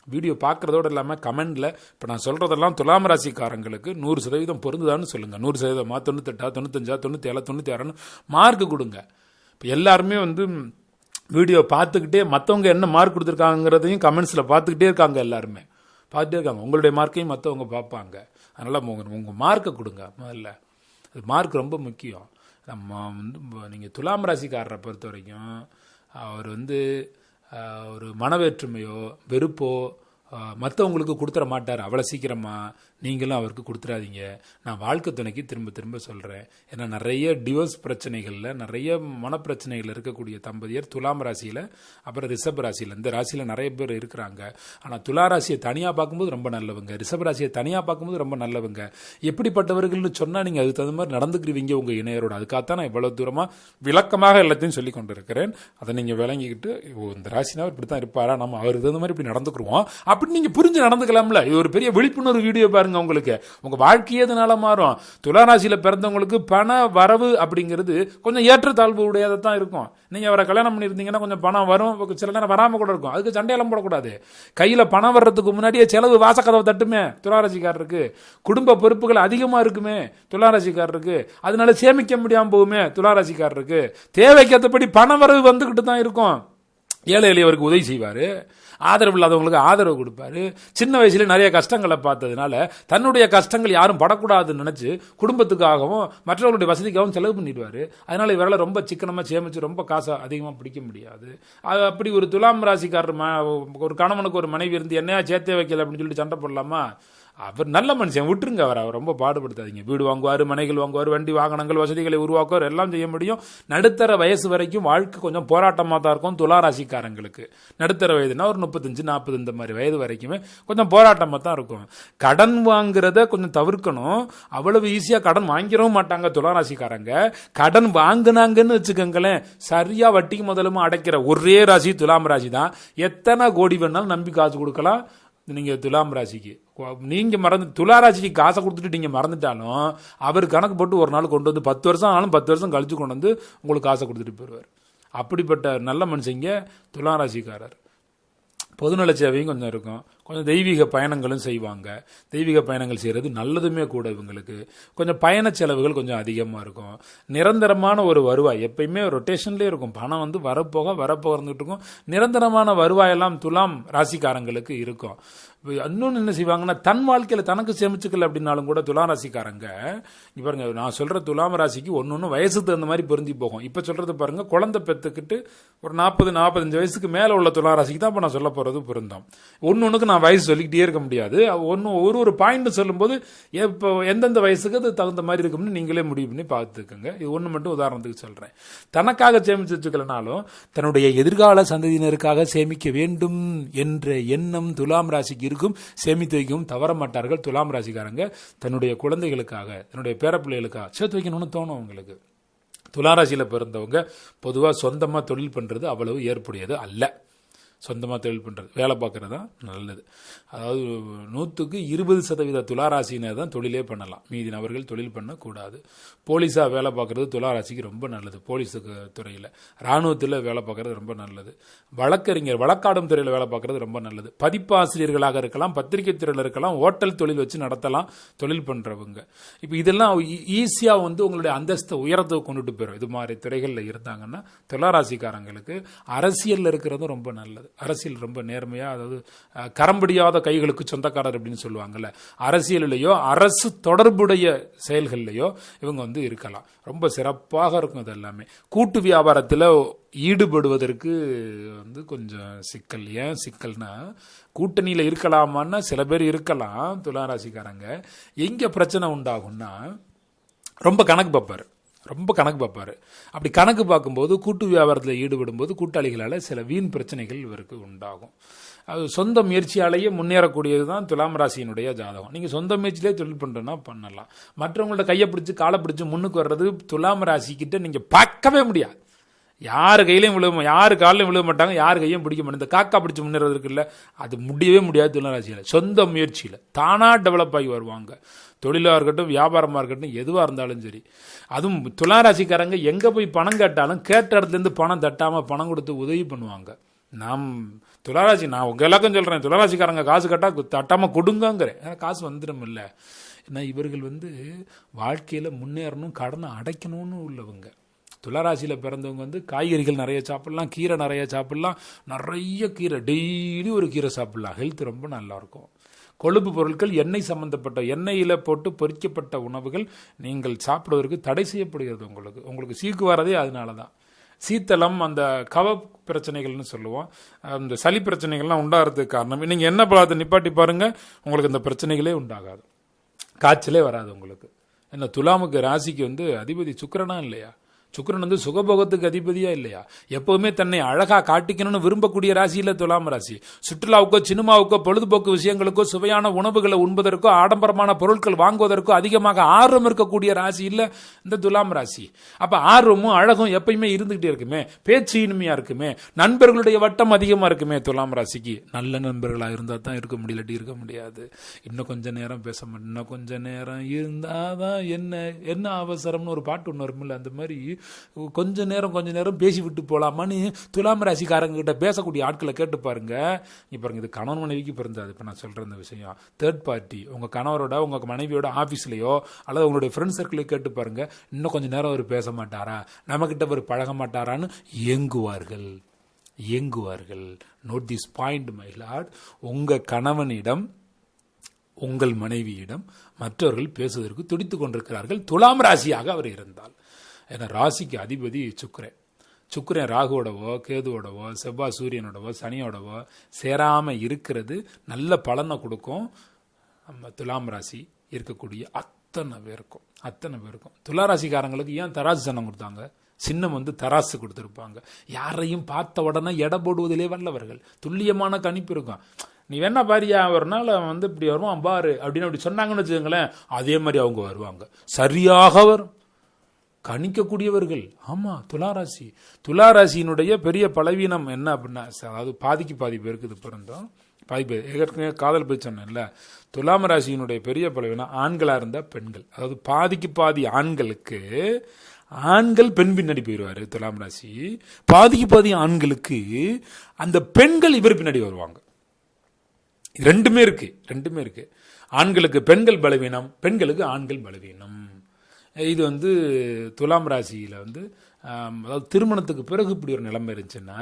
வீடியோ பார்க்குறதோடு இல்லாமல் கமெண்டில் இப்போ நான் சொல்கிறதெல்லாம் துலாம் ராசிக்காரங்களுக்கு 100% பொருந்துதான்னு சொல்லுங்கள். 100%, 98, 95, 97, 96 மார்க் கொடுங்க. இப்போ எல்லாருமே வீடியோ பார்த்துக்கிட்டே மற்றவங்க என்ன மார்க் கொடுத்துருக்காங்கிறதையும் கமெண்ட்ஸில் பார்த்துக்கிட்டே இருக்காங்க. எல்லாருமே பார்த்துட்டே இருக்காங்க. உங்களுடைய மார்க்கையும் மற்றவங்க பார்ப்பாங்க. அதனால் உங்கள் மார்க்கை கொடுங்க முதல்ல. அது மார்க் ரொம்ப முக்கியம். நம்ம நீங்கள் துலாம் ராசிக்காரரை பொறுத்த வரைக்கும் அவர் ஒரு மனவேற்றுமையோ வெறுப்போ மற்றவங்களுக்கு கொடுத்துட மாட்டார் அவ்வளோ சீக்கிரமா. நீங்களும் அவருக்கு கொடுத்துடாதீங்க. நான் வாழ்க்கை துணைக்கு திரும்ப திரும்ப சொல்கிறேன். ஏன்னா நிறைய டிவோர்ஸ் பிரச்சனைகளில், நிறைய மனப்பிரச்சனைகள் இருக்கக்கூடிய தம்பதியர் துலாம் ராசியில், அப்புறம் ரிஷப ராசியில், இந்த ராசியில் நிறைய பேர் இருக்கிறாங்க. ஆனால் துலா ராசியை தனியாக பார்க்கும்போது ரொம்ப நல்லவங்க, ரிஷப ராசியை தனியாக பார்க்கும்போது ரொம்ப நல்லவங்க. எப்படிப்பட்டவர்கள்னு சொன்னால் நீங்கள் அதுக்கு தகுந்த மாதிரி நடந்துக்குருவீங்க உங்கள் இணையரோட. அதுக்காகத்தான் நான் இவ்வளோ தூரமாக விளக்கமாக எல்லாத்தையும் சொல்லி கொண்டு இருக்கிறேன். அதை நீங்கள் விளங்கிக்கிட்டு இந்த ராசினா இப்படி தான் இருப்பாரா, நம்ம அவருக்கு தகுந்த மாதிரி இப்படி நடந்துக்குருவோம் அப்படின்னு நீங்கள் புரிஞ்சு நடந்துக்கலாம்ல. இது ஒரு பெரிய விழிப்புணர்வு வீடியோ பாருங்க. உங்களுக்கு உங்க வாழ்க்கையே இதனால மாறும். துளாராசியில பிறந்தவங்களுக்கு பண வரவு அப்படிங்கிறது கொஞ்சம் ஏற்றத்தாழ்வு உடையதான் இருக்கும். நீங்க அவரை கல்யாணம் பண்ணிருந்தீங்கன்னா கொஞ்சம் பணம் வரும், சில நேரம் வராம கூட இருக்கும். அதுக்கு சண்டையெல்லாம் போடக்கூடாது. கையில பணம் வர்றதுக்கு முன்னாடியே செலவு வாசக்கதவை தட்டுமே துளாராசிக்காரருக்கு. குடும்ப பொறுப்புகள் அதிகமா இருக்குமே துளாராசிக்காரருக்கு. அதனால சேமிக்க முடியாம போகுமே துளாராசிக்காரருக்கு. தேவைக்கேற்றபடி பண வரவு வந்துகிட்டு தான் இருக்கும். ஏழை எளியவருக்கு உதவி செய்வாரு, ஆதரவு இல்லாதவங்களுக்கு ஆதரவு கொடுப்பாரு. சின்ன வயசுல நிறைய கஷ்டங்களை பார்த்ததுனால தன்னுடைய கஷ்டங்கள் யாரும் படக்கூடாதுன்னு நினைச்சு குடும்பத்துக்காகவும் மற்றவர்களுடைய வசதிக்காகவும் செலவு பண்ணிடுவாரு. அதனால இவரால் ரொம்ப சிக்கனமா சேமிச்சு ரொம்ப காசை அதிகமாக பிடிக்க முடியாது. அது அப்படி ஒரு துலாம் ராசிக்காரர் ஒரு கணவனுக்கு ஒரு மனைவி இருந்து என்னையா சேர்த்தே வைக்கல அப்படின்னு சொல்லிட்டு சண்டை போடலாமா? அவர் நல்ல மனுஷன், விட்டுருங்க. அவர் ரொம்ப பாடுபடுத்தாதீங்க. வீடு வாங்குவார், மனைகள் வாங்குவார், வண்டி வாகனங்கள் வசதிகளை உருவாக்குவார், எல்லாம் செய்ய முடியும். நடுத்தர வயசு வரைக்கும் வாழ்க்கை கொஞ்சம் போராட்டமாக தான் இருக்கும் துளாராசிக்காரங்களுக்கு. நடுத்தர வயதுனா ஒரு 35, 40 இந்த மாதிரி வயது வரைக்குமே கொஞ்சம் போராட்டமாக தான் இருக்கும். கடன் வாங்குறத கொஞ்சம் தவிர்க்கணும். அவ்வளவு ஈஸியாக கடன் வாங்கிடவும் மாட்டாங்க துளாராசிக்காரங்க. கடன் வாங்கினாங்கன்னு வச்சுக்கோங்களேன், சரியா வட்டிக்கு முதலுமா அடைக்கிற ஒரே ராசி துலாம் ராசி தான். எத்தனை கோடி வேணாலும் நம்பி காசு கொடுக்கலாம். நீங்க துலாம் ராசிக்கு நீங்க துளாராசிக்கு காசை கொடுத்துட்டு நீங்க மறந்துட்டாலும் அவர் கணக்கு போட்டு ஒரு நாள் கொண்டு 10 வருஷம் ஆனாலும் 10 வருஷம் கழிச்சு கொண்டு உங்களுக்கு காசை கொடுத்துட்டு போயிடுவார். அப்படிப்பட்ட நல்ல மனுஷங்க துளாராசிக்காரர். பொதுநல சேவையும் கொஞ்சம் இருக்கும். கொஞ்சம் தெய்வீக பயணங்களும் செய்வாங்க. தெய்வீக பயணங்கள் செய்கிறது நல்லதுமே கூட. இவங்களுக்கு கொஞ்சம் பயண செலவுகள் கொஞ்சம் அதிகமாக இருக்கும். நிரந்தரமான ஒரு வருவாய் எப்பயுமே ரொட்டேஷன்லேயே இருக்கும். பணம் வரப்போக இருந்துகிட்டு இருக்கும். நிரந்தரமான வருவாயெல்லாம் துலாம் ராசிக்காரங்களுக்கு இருக்கும். இன்னொன்று என்ன செய்வாங்கன்னா, தன் வாழ்க்கையில் தனக்கு சேமிச்சுக்கல அப்படின்னாலும் கூட துலாம் ராசிக்காரங்க பாருங்க, நான் சொல்ற துலாம் ராசிக்கு ஒன்று வயசுக்கு தகுந்த மாதிரி பொருந்தி போகும். இப்போ சொல்றது பாருங்க, குழந்தை பெற்றுக்கிட்டு ஒரு 40-45 வயசுக்கு மேலே உள்ள துலாம் ராசிக்கு தான் இப்போ நான் சொல்ல போறது பொருந்தம். ஒன்றுக்கு நான் வயசு சொல்லிக்கிட்டே இருக்க முடியாது. ஒரு பாயிண்ட் சொல்லும்போது இப்போ எந்தெந்த வயசுக்கு அது தகுந்த மாதிரி இருக்கும்னு நீங்களே முடிவு பண்ணி பார்த்துக்கோங்க. இது ஒன்று மட்டும் உதாரணத்துக்கு சொல்றேன். தனக்காக சேமிச்சு வச்சுக்கலனாலும் தன்னுடைய எதிர்கால சந்ததியினருக்காக சேமிக்க வேண்டும் என்ற எண்ணம் துலாம் ராசிக்கு இருக்கும். சேமித்து வைக்கவும் தவற மாட்டார்கள் துலாம் ராசிக்காரங்க. தன்னுடைய குழந்தைகளுக்காக, தன்னுடைய பேரப்பிள்ளைகளுக்காக சேர்த்து வைக்கணும்னு தோணும் உங்களுக்கு. துளாராசியில பிறந்தவங்க பொதுவாக சொந்தமா தொழில் பண்றது அவ்வளவு ஏற்புடையது அல்ல. சொந்தமாக தொழில் பண்ணுறது, வேலை பார்க்குறது தான் நல்லது. அதாவது 100க்கு 20% துளாராசினர் தான் தொழிலே பண்ணலாம். மீதி நபர்கள் தொழில் பண்ணக்கூடாது. போலீஸாக வேலை பார்க்குறது துளாராசிக்கு ரொம்ப நல்லது. போலீஸுக்கு துறையில், இராணுவத்தில் வேலை பார்க்குறது ரொம்ப நல்லது. வழக்கறிஞர், வழக்காடும் துறையில் வேலை பார்க்குறது ரொம்ப நல்லது. பதிப்பாசிரியர்களாக இருக்கலாம், பத்திரிகை துறையில் இருக்கலாம், ஹோட்டல் தொழில் வச்சு நடத்தலாம் தொழில் பண்ணுறவங்க. இப்போ இதெல்லாம் ஈஸியாக உங்களுடைய அந்தஸ்தை உயரத்துக்கு கொண்டுட்டு போயிடும். இது மாதிரி துறைகளில் இருந்தாங்கன்னா துளாராசிக்காரங்களுக்கு அரசியலில் இருக்கிறதும் ரொம்ப நல்லது. அரசியல் ரொம்ப நேர்மையா, அதாவது கரம்படியாத கைகளுக்கு சொந்தக்காரர் அப்படின்னு சொல்லுவாங்கல்ல, அரசியலிலேயோ அரசு தொடர்புடைய செயல்கள்லையோ இவங்க இருக்கலாம். ரொம்ப சிறப்பாக இருக்கும். இது எல்லாமே கூட்டு வியாபாரத்தில் ஈடுபடுவதற்கு கொஞ்சம் சிக்கல். ஏன் சிக்கல்னா, கூட்டணியில் இருக்கலாமான்னா சில பேர் இருக்கலாம் துளாராசிக்காரங்க. எங்க பிரச்சனை உண்டாகும்னா, ரொம்ப கணக்கு பார்ப்பார். ரொம்ப கணக்கு பார்ப்பாரு. அப்படி கணக்கு பார்க்கும்போது கூட்டு வியாபாரத்தில் ஈடுபடும்போது கூட்டாளிகளால் சில வீண் பிரச்சனைகள் இவருக்கு உண்டாகும். அது சொந்த முயற்சியாலேயே முன்னேறக்கூடியது தான் துலாம் ராசியினுடைய ஜாதகம். நீங்கள் சொந்த முயற்சியிலே தொழில் பண்ணுறோன்னா பண்ணலாம். மற்றவங்கள்ட்ட கையை பிடிச்சி காலை பிடிச்சி முன்னுக்கு வர்றது துலாம் ராசிக்கிட்ட நீங்கள் பார்க்கவே முடியாது. யார் கையிலையும் விழுவ, யார் காலையும் விழுவ மாட்டாங்க, யார் கையும் பிடிக்க மாட்டாங்க. இந்த காக்கா பிடிச்சி முன்னேறதுக்கு இல்லை, அது முடியவே முடியாது. துலாம் ராசியில் சொந்த முயற்சியில் தானாக டெவலப் ஆகி வருவாங்க. தொழிலாக இருக்கட்டும், வியாபாரமாக இருக்கட்டும், எதுவாக இருந்தாலும் சரி. அதுவும் துலாம் ராசிக்காரங்க எங்கே போய் பணம் கேட்டாலும் கேட்ட இடத்துலேருந்து பணம் தட்டாமல் பணம் கொடுத்து உதவி பண்ணுவாங்க. நாம் துளாராசி, நான் உங்கள் எல்லாருக்கும் சொல்கிறேன், துளாராசிக்காரங்க காசு கட்டால் தட்டாமல் கொடுங்கங்கிறேன். ஏன்னா காசு வந்துடும் இல்லை. ஏன்னா இவர்கள் வாழ்க்கையில் முன்னேறணும், கடனை அடைக்கணும்னு உள்ளவங்க. துளாராசியில் பிறந்தவங்க காய்கறிகள் நிறைய சாப்பிட்லாம், கீரை நிறைய சாப்பிட்லாம், நிறைய கீரை, டெய்லி ஒரு கீரை சாப்பிட்லாம். ஹெல்த் ரொம்ப நல்லாயிருக்கும். கொழுப்பு பொருட்கள், எண்ணெய் சம்பந்தப்பட்ட எண்ணெயில் போட்டு பொரிக்கப்பட்ட உணவுகள் நீங்கள் சாப்பிடுவதற்கு தடை செய்யப்படுகிறது. உங்களுக்கு சீக்கு வரதே அதனால தான். சீத்தளம், அந்த கவ பிரச்சனைகள்னு சொல்லுவோம், அந்த சளி பிரச்சனைகள்லாம் உண்டாகிறதுக்கு காரணம். நீங்கள் என்ன பழத்தை நிப்பாட்டி பாருங்கள், உங்களுக்கு இந்த பிரச்சனைகளே உண்டாகாது, காய்ச்சலே வராது உங்களுக்கு. என்ன துலாமுக்கு ராசிக்கு அதிபதி சுக்கிரனா இல்லையா? சுக்கிரன் சுகபோகத்துக்கு அதிபதியா இல்லையா? எப்பவுமே தன்னை அழகா காட்டிக்கணும்னு விரும்பக்கூடிய ராசியில் துலாம் ராசி. சுற்றுலாவுக்கோ சினிமாவுக்கோ பொழுதுபோக்கு விஷயங்களுக்கோ சுவையான உணவுகளை உண்பதற்கோ ஆடம்பரமான பொருட்கள் வாங்குவதற்கோ அதிகமாக ஆர்வம் இருக்கக்கூடிய ராசி இல்லை இந்த துலாம் ராசி. அப்ப ஆர்வமும் அழகும் எப்பயுமே இருந்துகிட்டே இருக்குமே, பேச்சு இனிமையா இருக்குமே, நண்பர்களுடைய வட்டம் அதிகமா இருக்குமே. துலாம் ராசிக்கு நல்ல நண்பர்களா இருந்தா தான் இருக்க முடியலட்டி இருக்க முடியாது. இன்னும் கொஞ்ச நேரம் பேச மாட்டேன், இன்னும் கொஞ்ச நேரம் இருந்தாதான் என்ன அவசரம்னு ஒரு பாட்டு ஒன்று வரும்ல, அந்த மாதிரி கொஞ்ச நேரம் பேசி விட்டு போலாமான்னு துலாம் ராசிக்காரங்க கிட்ட பேசக்கூடிய ஆட்களை கேட்டு பாருங்க. பாருங்க, இது கணவன் மனைவிக்கு பிறந்தாது. இப்போ நான் சொல்ற இந்த விஷயம் தேர்ட் பார்ட்டி, உங்க கணவரோட உங்க மனைவியோட ஆஃபீஸ்லயோ அல்லது உங்களுடைய ஃப்ரெண்ட் சர்க்கிளோ கேட்டு பாருங்க. இன்னும் கொஞ்ச நேரம் அவர் பேச மாட்டாரா, நம்ம கிட்ட அவர் பழக மாட்டாரான்னு ஏங்குவார்கள். Note this point my lord. உங்க கணவனிடம் உங்கள் மனைவியிடம் மற்றவர்கள் பேசுவதற்கு துடித்துக் கொண்டிருக்கிறார்கள், துலாம் ராசியாக அவர் இருந்தால். ஏன்னா ராசிக்கு அதிபதி சுக்கிரன் ராகுவோடவோ கேதுவோடவோ செவ்வாய் சூரியனோடவோ சனியோடவோ சேராம இருக்கிறது நல்ல பலனை கொடுக்கும். நம்ம துலாம் ராசி இருக்கக்கூடிய அத்தனை பேருக்கும் துளாராசிக்காரங்களுக்கு ஏன் தராசு சன்னம் கொடுத்தாங்க? சின்னம் தராசு கொடுத்துருப்பாங்க. யாரையும் பார்த்த உடனே எடை போடுவதிலே வல்லவர்கள். துல்லியமான கணிப்பு இருக்கும். நீ வேணா பாரியா, ஒரு நாள் இப்படி வருவான் பாரு அப்படின்னு அப்படி சொன்னாங்கன்னு வச்சுக்கோங்களேன், அதே மாதிரி அவங்க வருவாங்க. சரியாக வரும், கணிக்கக்கூடியவர்கள். ஆமா, துளாராசியினுடைய பெரிய பலவீனம் என்ன அப்படின்னா, அதாவது பாதிக்கு பாதி பேருக்கு இது பிறந்தோம், பாதி பேர் ஏற்கனவே காதல் போய் சொன்னேன்ல. துலாம் ராசியினுடைய பெரிய பலவீனம் ஆண்களா இருந்தா பெண்கள். அதாவது பாதிக்கு பாதி ஆண்கள் பெண் பின்னாடி போயிடுவாரு துலாம் ராசி. பாதிக்கு பாதி ஆண்களுக்கு அந்த பெண்கள் இவர் பின்னாடி வருவாங்க. ரெண்டுமே இருக்கு. ஆண்களுக்கு பெண்கள் பலவீனம், பெண்களுக்கு ஆண்கள் பலவீனம். இது துலாம் ராசியில் அதாவது திருமணத்துக்கு பிறகு இப்படி ஒரு நிலைமை இருந்துச்சுன்னா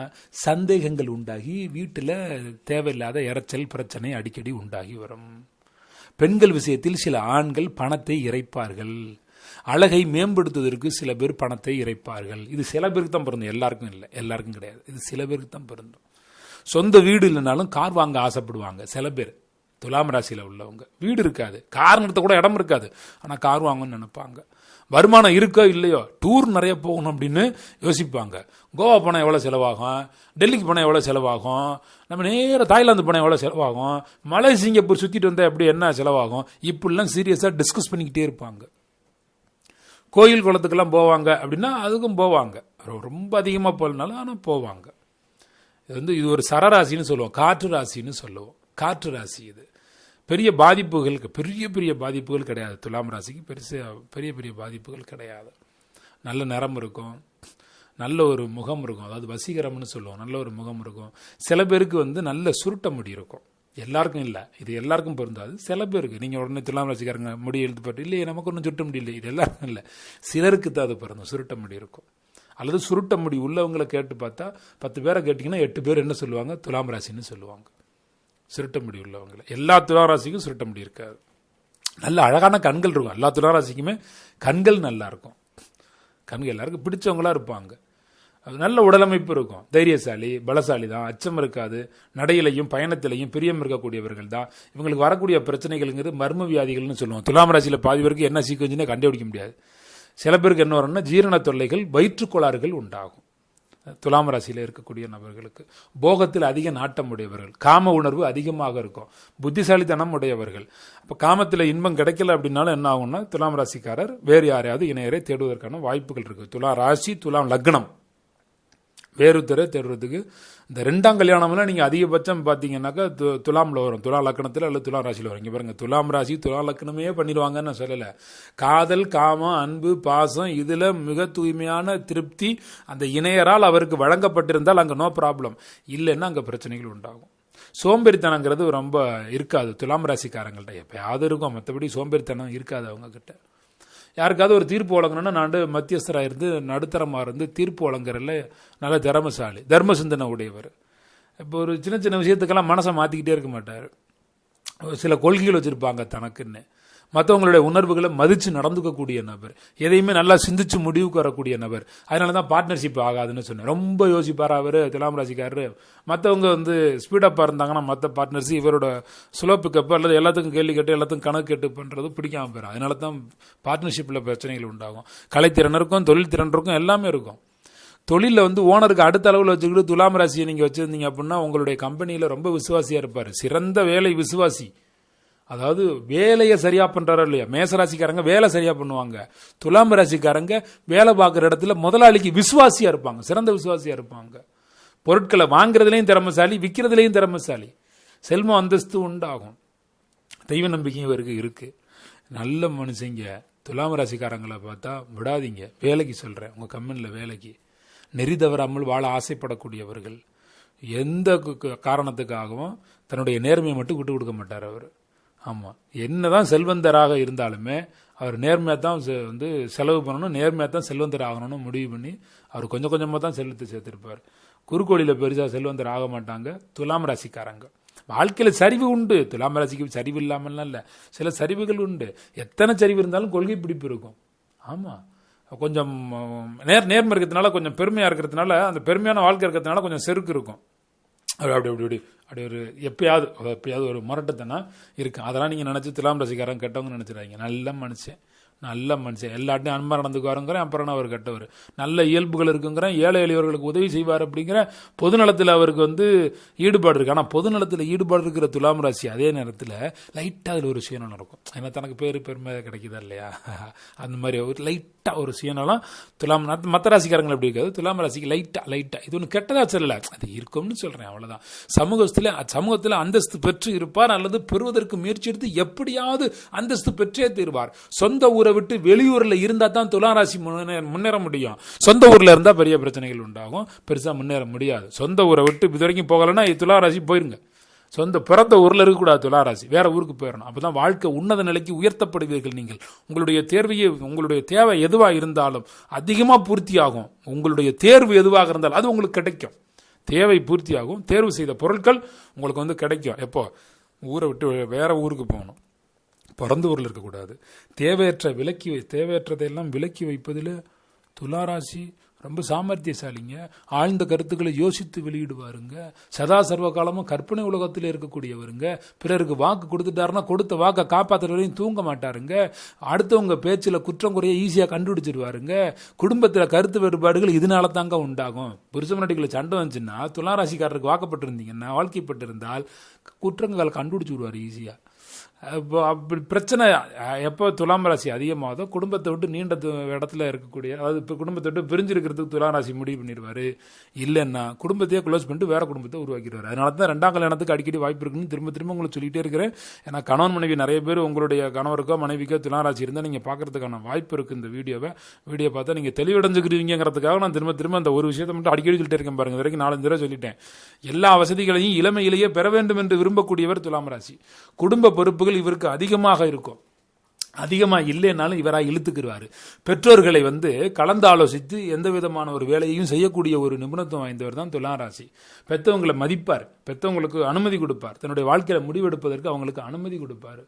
சந்தேகங்கள் உண்டாகி வீட்டில் தேவையில்லாத இறைச்சல் பிரச்சனை அடிக்கடி உண்டாகி வரும். பெண்கள் விஷயத்தில் சில ஆண்கள் பணத்தை இறைப்பார்கள். அழகை மேம்படுத்துவதற்கு சில பேர் பணத்தை இறைப்பார்கள். இது சில பேருக்கு தான் பொருந்தும், எல்லாருக்கும் இல்லை, எல்லாருக்கும் கிடையாது. இது சில பேருக்கு தான் பொருந்தும். சொந்த வீடு இல்லைனாலும் கார் வாங்க ஆசைப்படுவாங்க சில பேர். துலாம் ராசியில் உள்ளவங்க வீடு இருக்காது, கார் நிறுத்த கூட இடம் இருக்காது, ஆனால் கார் வாங்கணும்னு நினைப்பாங்க. வருமானம் இருக்கோ இல்லையோ டூர் நிறைய போகணும் அப்படின்னு யோசிப்பாங்க. கோவா போனால் எவ்வளோ செலவாகும், டெல்லிக்கு போனால் எவ்வளோ செலவாகும், நம்ம நேராக தாய்லாந்து போனால் எவ்வளோ செலவாகும், மலை சிங்கப்பூர் சுற்றிட்டு வந்தால் எப்படி என்ன செலவாகும், இப்படிலாம் சீரியஸாக டிஸ்கஸ் பண்ணிக்கிட்டே இருப்பாங்க. கோயில் குளத்துக்கெல்லாம் போவாங்க அப்படின்னா அதுக்கும் போவாங்க, ரொம்ப அதிகமாக போகலனாலும் ஆனால் போவாங்க. இது ஒரு சரராசின்னு சொல்லுவோம், காற்று ராசின்னு சொல்லுவோம். காற்று ராசி இது பெரிய பாதிப்புகளுக்கு பெரிய பாதிப்புகள் கிடையாது. துலாம் ராசிக்கு பெரிய பாதிப்புகள் கிடையாது. நல்ல நிறம் இருக்கும், நல்ல ஒரு முகம் இருக்கும், அதாவது வசீகரம்னு சொல்லுவோம். நல்ல ஒரு முகம் இருக்கும். சில பேருக்கு நல்ல சுருட்ட முடி இருக்கும், எல்லாருக்கும் இல்லை, இது எல்லாருக்கும் பொருந்தாது. சில பேருக்கு நீங்கள் உடனே துலாம் ராசிக்காரங்க முடி எழுத்து போட்டு இல்லையே நமக்கு ஒன்றும் சுருட்ட முடி இல்லை, இது எல்லாருக்கும் இல்லை, சிலருக்கு தான் அது பொருந்தும், சுருட்ட முடி இருக்கும். அல்லது சுருட்ட முடி உள்ளவங்களை கேட்டு பார்த்தா 10 பேரை கேட்டிங்கன்னா 8 பேர் என்ன சொல்லுவாங்க, துலாம் ராசின்னு சொல்லுவாங்க. சுருட்ட முடி உள்ளவங்களை. எல்லா துலாம் ராசிக்கும் சுருட்ட முடி இருக்காது. நல்ல அழகான கண்கள் இருக்கும், எல்லா துலாம் ராசிக்குமே கண்கள் நல்லா இருக்கும். கண்கள் எல்லாருக்கும் பிடிச்சவங்களா இருப்பாங்க. அது நல்ல உடலமைப்பு இருக்கும், தைரியசாலி, பலசாலி தான், அச்சம் இருக்காது, நடையிலையும் பயணத்திலையும் பிரியம் இருக்கக்கூடியவர்கள் தான். இவங்களுக்கு வரக்கூடிய பிரச்சனைகள்ங்கிறது மர்ம வியாதிகள்னு சொல்லுவோம். துலாம் ராசியில் பாதி பேருக்கு என்ன சீக்கிரம்னே கண்டுபிடிக்க முடியாது. சில பேருக்கு என்ன வரும்னா ஜீரண தொல்லைகள், வயிற்றுக்கோளாறுகள் உண்டாகும். துலாம் ராசியில் இருக்கக்கூடிய நபர்களுக்கு போகத்தில் அதிக நாட்டம் உடையவர்கள், காம உணர்வு அதிகமாக இருக்கும், புத்திசாலித்தனம் உடையவர்கள். அப்போ காமத்தில் இன்பம் கிடைக்கல அப்படின்னாலும் என்ன ஆகும்னா துலாம் ராசிக்காரர் வேறு யாரையாவது இணையரை தேடுவதற்கான வாய்ப்புகள் இருக்குது. துலாம் ராசி, துலாம் லக்னம் வேறுத்தரை தேடுறதுக்கு இந்த 2ஆம் கல்யாணம்லாம் நீங்கள் அதிகபட்சம் பார்த்தீங்கன்னாக்கா துலாமில் வரும், துலா லக்னத்தில் அல்லது துலா ராசியில் வரும். இங்கே பாருங்க, துலாம் ராசி துலா லக்னமே பண்ணிடுவாங்கன்னு நான் சொல்லலை. காதல், காமம், அன்பு, பாசம் இதில் மிக தூய்மையான திருப்தி அந்த இணையரால் அவருக்கு வழங்கப்பட்டிருந்தால் அங்கே நோ ப்ராப்ளம். இல்லைன்னா அங்கே பிரச்சனைகள் உண்டாகும். சோம்பேறித்தனங்கிறது ரொம்ப இருக்காது துலாம் ராசிக்காரங்கள்ட்ட, எப்பயாவது இருக்கும், மற்றபடி சோம்பேறித்தனம் இருக்காது அவங்கக்கிட்ட. யாருக்காவது ஒரு தீர்ப்பு வழங்கணும்னா நான் மத்தியஸ்தராக இருந்து நடுத்தரமாக இருந்து தீர்ப்பு வழங்குறதுல நல்ல திறமசாலி, தர்ம சிந்தனை உடையவர். இப்போ ஒரு சின்ன சின்ன விஷயத்துக்கெல்லாம் மனசை மாற்றிக்கிட்டே இருக்க மாட்டார். சில கொள்கைகள் வச்சுருப்பாங்க தனக்குன்னு. மற்றவங்களுடைய உணர்வுகளை மதித்து நடந்துக்கக்கூடிய நபர், எதையுமே நல்லா சிந்திச்சு முடிவுக்கு வரக்கூடிய நபர். அதனால தான் பார்ட்னர்ஷிப் ஆகாதுன்னு சொன்னேன். ரொம்ப யோசிப்பார் அவர் துலாம் ராசிக்காரர். மற்றவங்க ஸ்பீடப்பாக இருந்தாங்கன்னா மற்ற பார்ட்னர்ஸ் இவரோட ஸ்லோ பிக்கப் அல்லது எல்லாத்துக்கும் கேள்வி கேட்டு எல்லாத்துக்கும் கணக்கு கேட்டு பண்ணுறது பிடிக்காம போயிடும். அதனால தான் பார்ட்னர்ஷிப்பில் பிரச்சனைகள் உண்டாகும். கலைத்திறன் இருக்கும், தொழில் திறன் இருக்கும், எல்லாமே இருக்கும். தொழிலில் ஓனருக்கு அடுத்த அளவில் வச்சுக்கிட்டு துலாம் ராசியை நீங்கள் வச்சுருந்தீங்க அப்படின்னா உங்களுடைய கம்பெனியில் ரொம்ப விசுவாசியாக இருப்பார். சிறந்த வேலை விசுவாசி, அதாவது வேலையை சரியா பண்றாரோ இல்லையா. மேசராசிக்காரங்க வேலை சரியா பண்ணுவாங்க, துலாம் ராசிக்காரங்க வேலை பார்க்குற இடத்துல முதலாளிக்கு விசுவாசியா இருப்பாங்க, சிறந்த விசுவாசியா இருப்பாங்க. பொருட்களை வாங்குறதுலையும் திறமைசாலி, விற்கிறதுலையும் திறமைசாலி, செல்வம் அந்தஸ்து உண்டாகும். தெய்வ நம்பிக்கையும் இவருக்கு இருக்கு. நல்ல மனுஷங்க துலாம் ராசிக்காரங்களை பார்த்தா விடாதீங்க. வேலைக்கு சொல்றேன், உங்க கம்பெனியில் வேலைக்கு நெறி தவறாமல் வாழ ஆசைப்படக்கூடியவர்கள். எந்த காரணத்துக்காகவும் தன்னுடைய நேர்மையை மட்டும் விட்டு கொடுக்க மாட்டார் அவர். ஆமாம், என்னதான் செல்வந்தராக இருந்தாலுமே அவர் நேர்மையாக தான் செலவு பண்ணணும், நேர்மையாக தான் செல்வந்தர் ஆகணும்னு முடிவு பண்ணி அவர் கொஞ்சம் கொஞ்சமாக தான் செல்வத்தை சேர்த்திருப்பார். குறுக்கோளியில் பெருசாக செல்வந்தர் ஆக மாட்டாங்க துலாம் ராசிக்காரங்க. வாழ்க்கையில் சரிவு உண்டு, துலாம் ராசிக்கு சரிவு இல்லாமல்லாம் இல்லை, சில சரிவுகள் உண்டு. எத்தனை சரிவு இருந்தாலும் கொள்கை பிடிப்பு இருக்கும். ஆமாம், கொஞ்சம் நேர்மை இருக்கிறதுனால, கொஞ்சம் பெருமையாக இருக்கிறதுனால, அந்த பெருமையான வாழ்க்கை இருக்கிறதுனால கொஞ்சம் செருக்கு இருக்கும். அப்படி ஒரு எப்பயாவது ஒரு முரட்டத்தனா இருக்கு. அதெல்லாம் நீங்கள் நினச்சி துலாம் ராசிக்காரங்க கெட்டவங்க நினச்சிடாதீங்க. நல்ல மனுஷன் எல்லாட்டையும் அன்பாக நடந்துக்குவாருங்கிறேன். அப்புறம் அவர் கெட்டவர். நல்ல இயல்புகள் இருக்குங்கிறேன். ஏழை எளியவர்களுக்கு உதவி செய்வார் அப்படிங்கிற பொதுநலத்தில் அவருக்கு ஈடுபாடு இருக்கு. ஆனால் பொதுநலத்தில் ஈடுபாடு இருக்கிற துலாம் ராசி அதே நேரத்தில் லைட்டாக அதில் ஒரு சுயநலம் இருக்கும். ஏன்னா தனக்கு பெருமை கிடைக்குதா இல்லையா, அந்த மாதிரி ஒரு லைட்டாக ஒரு சுயநலம் துலாம். மற்ற ராசிக்காரங்கள் எப்படி இருக்காது, துலாம் ராசிக்கு லைட்டாக இது ஒன்று கெட்டதா சொல்லலை, அது இருக்கும்னு சொல்கிறேன், அவ்வளோதான். சமூகத்தில் அந்தஸ்து பெற்று இருப்பார் அல்லது பெறுவதற்கு முயற்சி எடுத்து எப்படியாவது அந்தஸ்து பெற்றே தீர்வார். சொந்த ஊரை விட்டு வெளியூர்ல இருந்தா தான் துலாம் ராசி முன்னேற முடியும். சொந்த ஊர்ல இருந்தா பெரிய பிரச்சனைகள் உண்டாகும், பெருசா முன்னேற முடியாது. சொந்த ஊரை விட்டு இது வரைக்கும் போகலன்னா துலாம் ராசி போயிருங்க. சொந்த பிறந்த ஊர்ல இருக்கக்கூடாது துலா ராசி, வேற ஊருக்கு போயிடணும். அப்பதான் வாழ்க்கை உன்னத நிலைக்கு உயர்த்தப்படுவீர்கள். நீங்கள் உங்களுடைய தேவை எதுவா இருந்தாலும் அதிகமா பூர்த்தி ஆகும். உங்களுடைய தேர்வு எதுவாக இருந்தாலும் அது உங்களுக்கு கிடைக்கும். தேவை பூர்த்தியாகும், தேர்வு செய்த பொருட்கள் உங்களுக்கு கிடைக்கும். எப்போ ஊரை விட்டு வேற ஊருக்கு போகணும், பிறந்த ஊரில் இருக்கக்கூடாது. தேவையற்றதையெல்லாம் விலக்கி வைப்பதில் துளாராசி ரொம்ப சாமர்த்தியசாலிங்க. ஆழ்ந்த கருத்துக்களை யோசித்து வெளியிடுவாருங்க. சதா சர்வ காலமும் கற்பனை உலகத்தில் இருக்கக்கூடியவருங்க. பிறருக்கு வாக்கு கொடுத்துட்டாருன்னா கொடுத்த வாக்கை காப்பாற்றுற வரையும் தூங்க மாட்டாருங்க. அடுத்தவங்க பேச்சில் குற்றம் குறைய ஈஸியாக கண்டுபிடிச்சிருவாருங்க. குடும்பத்தில் கருத்து வேறுபாடுகள் இதனால தாங்க உண்டாகும். புருஷ முன்னாடிகளை சண்டை வந்துச்சுன்னா துளாராசிக்காரருக்கு வாக்கப்பட்டிருந்தீங்கன்னா, வாழ்க்கைப்பட்டிருந்தால் குற்றங்களை கண்டுபிடிச்சி விடுவார் ஈஸியாக. இப்போ அப்படி பிரச்சனை எப்போ துலாம் ராசி அதிகமாகதோ குடும்பத்தை விட்டு நீண்ட இடத்துல இருக்கக்கூடிய, அதாவது இப்போ குடும்பத்தை விட்டு பிரிஞ்சிருக்கிறதுக்கு துலாம் ராசி முடிவு பண்ணிடுவார். இல்லைன்னா குடும்பத்தையே க்ளோஸ் பண்ணிட்டு வேற குடும்பத்தை உருவாக்கிடுவார். அதனால தான் 2ஆம் கல்யாணத்துக்கு அடிக்கடி வாய்ப்பு இருக்குன்னு திரும்ப உங்களுக்கு சொல்லிகிட்டே இருக்கிறேன். ஏன்னா கணவன் மனைவி நிறைய பேர் உங்களுடைய கணவருக்கோ மனைவிக்கோ துலாம் ராசி இருந்தால் நீங்கள் பார்க்கறதுக்கான வாய்ப்பு இருக்குது. இந்த வீடியோ பார்த்தா நீங்கள் தெளிவடைஞ்சுக்கிறீங்கிறதுக்காக நான் திரும்ப அந்த ஒரு விஷயத்தை மட்டும் அடிக்கடி சொல்லிட்டே இருக்கேன். பாருங்க, வரைக்கும் 4-5 தடவை சொல்லிட்டேன். எல்லா வசதிகளையும் இளமையிலேயே பெற வேண்டும் என்று விரும்பக்கூடியவர் துலாம் ராசி. குடும்ப பொறுப்புகள் இவருக்கு அதிகமாக இருக்கும். அதிகமா இல்லைனாலும் இவராக இழுத்துக்கிறாரு. பெற்றோர்களை கலந்து ஆலோசித்து எந்த விதமான ஒரு வேலையையும் செய்யக்கூடிய ஒரு நிபுணத்துவம் வாய்ந்தவர் தான் துலாம் ராசி. பெற்றவங்களை மதிப்பார், பெற்றவங்களுக்கு அனுமதி கொடுப்பார், தன்னுடைய வாழ்க்கையில முடிவெடுப்பதற்கு அவங்களுக்கு அனுமதி கொடுப்பார்.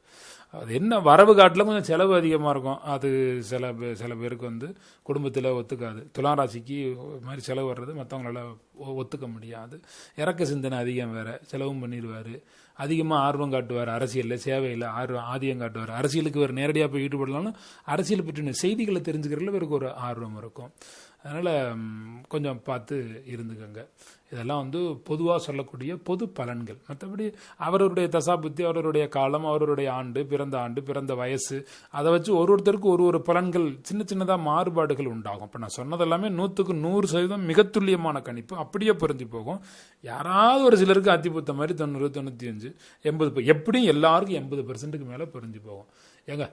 அது என்ன வரவு காட்டில் கொஞ்சம் செலவு அதிகமாக இருக்கும். அது சில பேருக்கு குடும்பத்தில் ஒத்துக்காது. துலாம் ராசிக்கு மாதிரி செலவு வர்றது மற்றவங்களால ஒத்துக்க முடியாது. இறக்க சிந்தனை அதிகம், வேறு செலவும் பண்ணிடுவார், அதிகமாக ஆர்வம் காட்டுவார், அரசியலில் சேவையில் ஆதியம் காட்டுவார். அரசியலுக்கு வேறு நேரடியாக போய் ஈடுபடலாம்னா அரசியலை பற்றின செய்திகளை தெரிஞ்சுக்கிறதுல இவருக்கு ஒரு ஆர்வம் இருக்கும். அதனால் கொஞ்சம் பார்த்து இருந்துக்கங்க. இதெல்லாம் வந்து பொதுவாக சொல்லக்கூடிய பொது பலன்கள். மற்றபடி அவருடைய தசாபுத்தி, அவருடைய காலம், அவருடைய ஆண்டு, பிறந்த வயசு, அதை வச்சு ஒருத்தருக்கு ஒரு பலன்கள் சின்ன சின்னதாக மாறுபாடுகள் உண்டாகும். இப்போ நான் சொன்னதெல்லாமே 100% மிக துல்லியமான கணிப்பு, அப்படியே புரிஞ்சு போகும். யாராவது ஒரு சிலருக்கு அத்திபுத்த மாதிரி 90, 95, 80, எப்படியும் எல்லாருக்கும் 80% மேலே புரிஞ்சு போகும். ஏங்க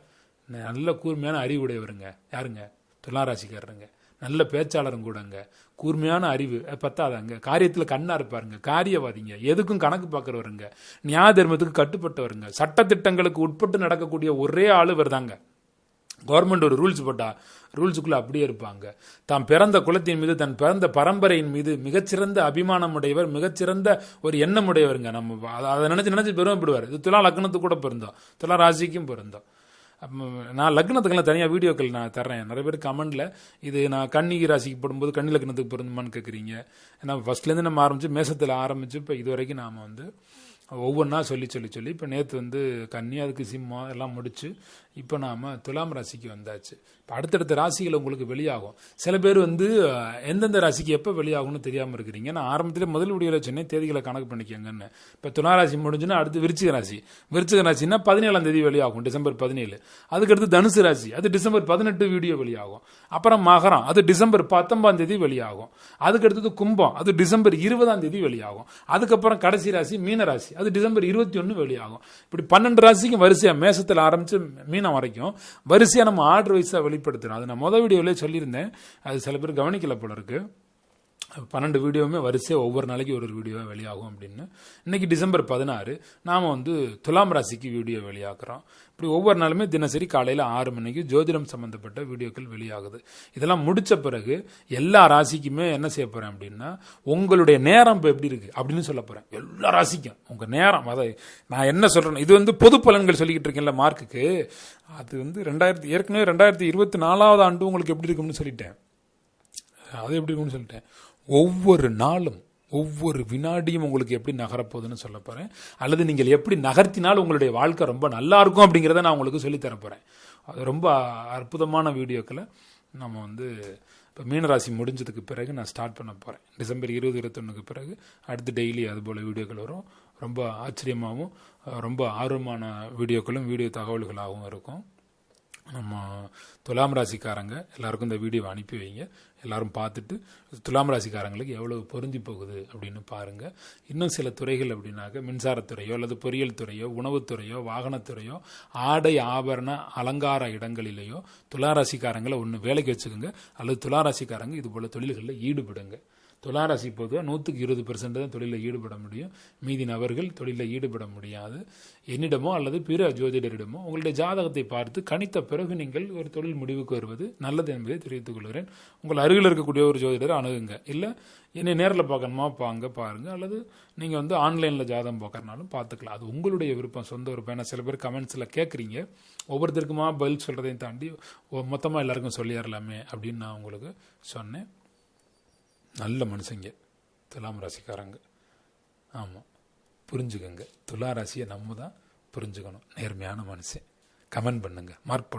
நல்ல கூர்மையான அறிவுடையவருங்க யாருங்க? துளாராசிக்காரருங்க. நல்ல பேச்சாளரும் கூடங்க, கூர்மையான அறிவு பத்தாதாங்க, காரியத்தில் கண்ணா இருப்பாருங்க, காரியவாதிங்க, எதுக்கும் கணக்கு பார்க்குறவருங்க, நியாய தர்மத்துக்கு கட்டுப்பட்டவருங்க, சட்டத்திட்டங்களுக்கு உட்பட்டு நடக்கக்கூடிய ஒரே ஆளு வருதாங்க. கவர்மெண்ட் ஒரு ரூல்ஸ் போட்டா ரூல்ஸுக்குள்ள அப்படியே இருப்பாங்க. தாம் பிறந்த குலத்தின் மீது, தன் பிறந்த பரம்பரையின் மீது மிகச்சிறந்த அபிமானம் உடையவர், மிகச்சிறந்த ஒரு எண்ணம் உடையவருங்க. நம்ம அதை நினைச்சு பெருமைப்படுவார். இது துலா லக்னத்துக்கு கூட பொருந்தோம், துலா ராசிக்கும் பொருந்தோம். நான் லக்னத்துக்கெல்லாம் தனியாக வீடியோக்கள் நான் தர்றேன். நிறைய பேர் கமெண்டில் இது நான் கன்னி ராசிக்கு போடும்போது கன்னி லக்னத்துக்கு பொருந்துமான்னு கேட்குறீங்க. ஏன்னா ஃபஸ்ட்லேருந்து நம்ம மேசத்தில் ஆரம்பித்து இப்போ இது வரைக்கும் நாம் வந்து ஒவ்வொன்றா சொல்லி இப்போ நேற்று வந்து கன்னி, அதுக்கு சிம்மம் எல்லாம் முடிச்சு இப்போ நாம் துலாம் ராசிக்கு வந்தாச்சு. இப்போ அடுத்தடுத்த ராசிகள் உங்களுக்கு வெளியாகும். சில பேர் வந்து எந்தெந்த ராசிக்கு எப்போ வெளியாகும்னு தெரியாமல் இருக்கிறீங்க. நான் ஆரம்பத்தில் முதல் வீடியோவில் சொன்னேன் தேதிகளை கணக்கு பண்ணிக்கங்கன்னு. இப்போ துலா ராசி முடிஞ்சுன்னா அடுத்து விருச்சிக ராசின்னா 17ஆம் தேதி வெளியாகும், டிசம்பர் 17. அதுக்கடுத்து தனுசு ராசி, அது டிசம்பர் 18 வீடியோ வெளியாகும். அப்புறம் மகரம், அது டிசம்பர் 19ஆம் தேதி வெளியாகும். அதுக்கடுத்தது கும்பம், அது டிசம்பர் 20ஆம் தேதி வெளியாகும். அதுக்கப்புறம் கடைசி ராசி மீன ராசி, அது டிசம்பர் 21 வெளியாகும். இப்படி 12 ராசிக்கும் வரிசையா மேசத்தில் ஆரம்பிச்சு மீனம் வரைக்கும் வரிசையா நம்ம ஆர்டர் வைஸா வெளிப்படுத்துறோம். அது நான் முதல் வீடியோவிலே சொல்லியிருந்தேன், அது சில பேர் கவனிக்கல போல இருக்கு. 12 வீடியோவுமே வரிசையாக ஒவ்வொரு நாளைக்கு ஒரு வீடியோவாக வெளியாகும் அப்படின்னு. இன்னைக்கு டிசம்பர் 16 நாம் வந்து துலாம் ராசிக்கு வீடியோ வெளியாக்குறோம். இப்படி ஒவ்வொரு நாளுமே தினசரி காலையில் 6 மணிக்கு ஜோதிடம் சம்பந்தப்பட்ட வீடியோக்கள் வெளியாகுது. இதெல்லாம் முடிச்ச பிறகு எல்லா ராசிக்குமே என்ன செய்ய போறேன் அப்படின்னா, உங்களுடைய நேரம் இப்போ எப்படி இருக்கு அப்படின்னு சொல்ல போறேன். எல்லா ராசிக்கும் உங்க நேரம், அதை நான் என்ன சொல்றேன், இது வந்து பொது பலன்கள் சொல்லிக்கிட்டு இருக்கேன்ல மார்க்குக்கு, அது வந்து ஏற்கனவே 2024ஆவது ஆண்டு உங்களுக்கு எப்படி இருக்கும்னு சொல்லிட்டேன். அது எப்படி இருக்கும்னு சொல்லிட்டேன். ஒவ்வொரு நாளும் ஒவ்வொரு வினாடியும் உங்களுக்கு எப்படி நகரப்போகுதுன்னு சொல்ல போறேன். அல்லது நீங்கள் எப்படி நகர்த்தினால் உங்களுடைய வாழ்க்கை ரொம்ப நல்லா இருக்கும் அப்படிங்கிறத நான் உங்களுக்கு சொல்லித்தர போறேன். அது ரொம்ப அற்புதமான வீடியோக்களை நம்ம வந்து இப்போ மீனராசி முடிஞ்சதுக்கு பிறகு நான் ஸ்டார்ட் பண்ண போகிறேன். டிசம்பர் 20, 21க்கு பிறகு அடுத்து டெய்லி அதுபோல் வீடியோக்கள் வரும். ரொம்ப ஆச்சரியமாகவும் ரொம்ப ஆர்வமான வீடியோக்களும் வீடியோ தகவல்களாகவும் இருக்கும். நம்ம துலாம் ராசிக்காரங்க எல்லாருக்கும் இந்த வீடியோவை அனுப்பி வைங்க. எல்லாரும் பார்த்துட்டு துலாம் ராசிக்காரங்களுக்கு எவ்வளவு பொருந்தி போகுது அப்படின்னு பாருங்கள். இன்னும் சில துறைகள் அப்படின்னாக்க மின்சாரத்துறையோ அல்லது பொறியியல் துறையோ உணவுத்துறையோ வாகனத்துறையோ ஆடை ஆபரண அலங்கார இடங்களிலேயோ துளாராசிக்காரங்களை ஒன்று வேலைக்கு வச்சுக்கோங்க. அல்லது துளாராசிக்காரங்க இது போல் தொழில்களில் ஈடுபடுங்க. துளாராசி பொதுவாக 120% தான் தொழிலில் ஈடுபட முடியும். மீதி நபர்கள் தொழிலில் ஈடுபட முடியாது. என்னிடமோ அல்லது பிற ஜோதிடரிடமோ உங்களுடைய ஜாதகத்தை பார்த்து கணித்த பிறகு நீங்கள் ஒரு தொழில் முடிவுக்கு வருவது நல்லது என்பதை தெரிவித்துக் கொள்கிறேன். உங்கள் அருகில் இருக்கக்கூடிய ஒரு ஜோதிடரை அணுகுங்க. இல்லை என்னை நேரில் பார்க்கணுமா பாருங்க. அல்லது நீங்கள் வந்து ஆன்லைனில் ஜாதகம் பார்க்கறனாலும் பார்த்துக்கலாம். அது உங்களுடைய விருப்பம், சொந்த விருப்பம். ஏன்னா சில பேர் கமெண்ட்ஸில் கேட்குறீங்க, ஒவ்வொருத்தருக்குமா பதில் சொல்கிறதையும் தாண்டி மொத்தமாக எல்லாருக்கும் சொல்லிடலாமே அப்படின்னு நான் உங்களுக்கு சொன்னேன். நல்ல மனுஷங்க துலாம் ராசிக்காரங்க. ஆமாம், புரிஞ்சுக்கங்க. துலா ராசியை நம்ம தான் புரிஞ்சுக்கணும். நேர்மையான மனுஷன். கமெண்ட் பண்ணுங்க, மார்க்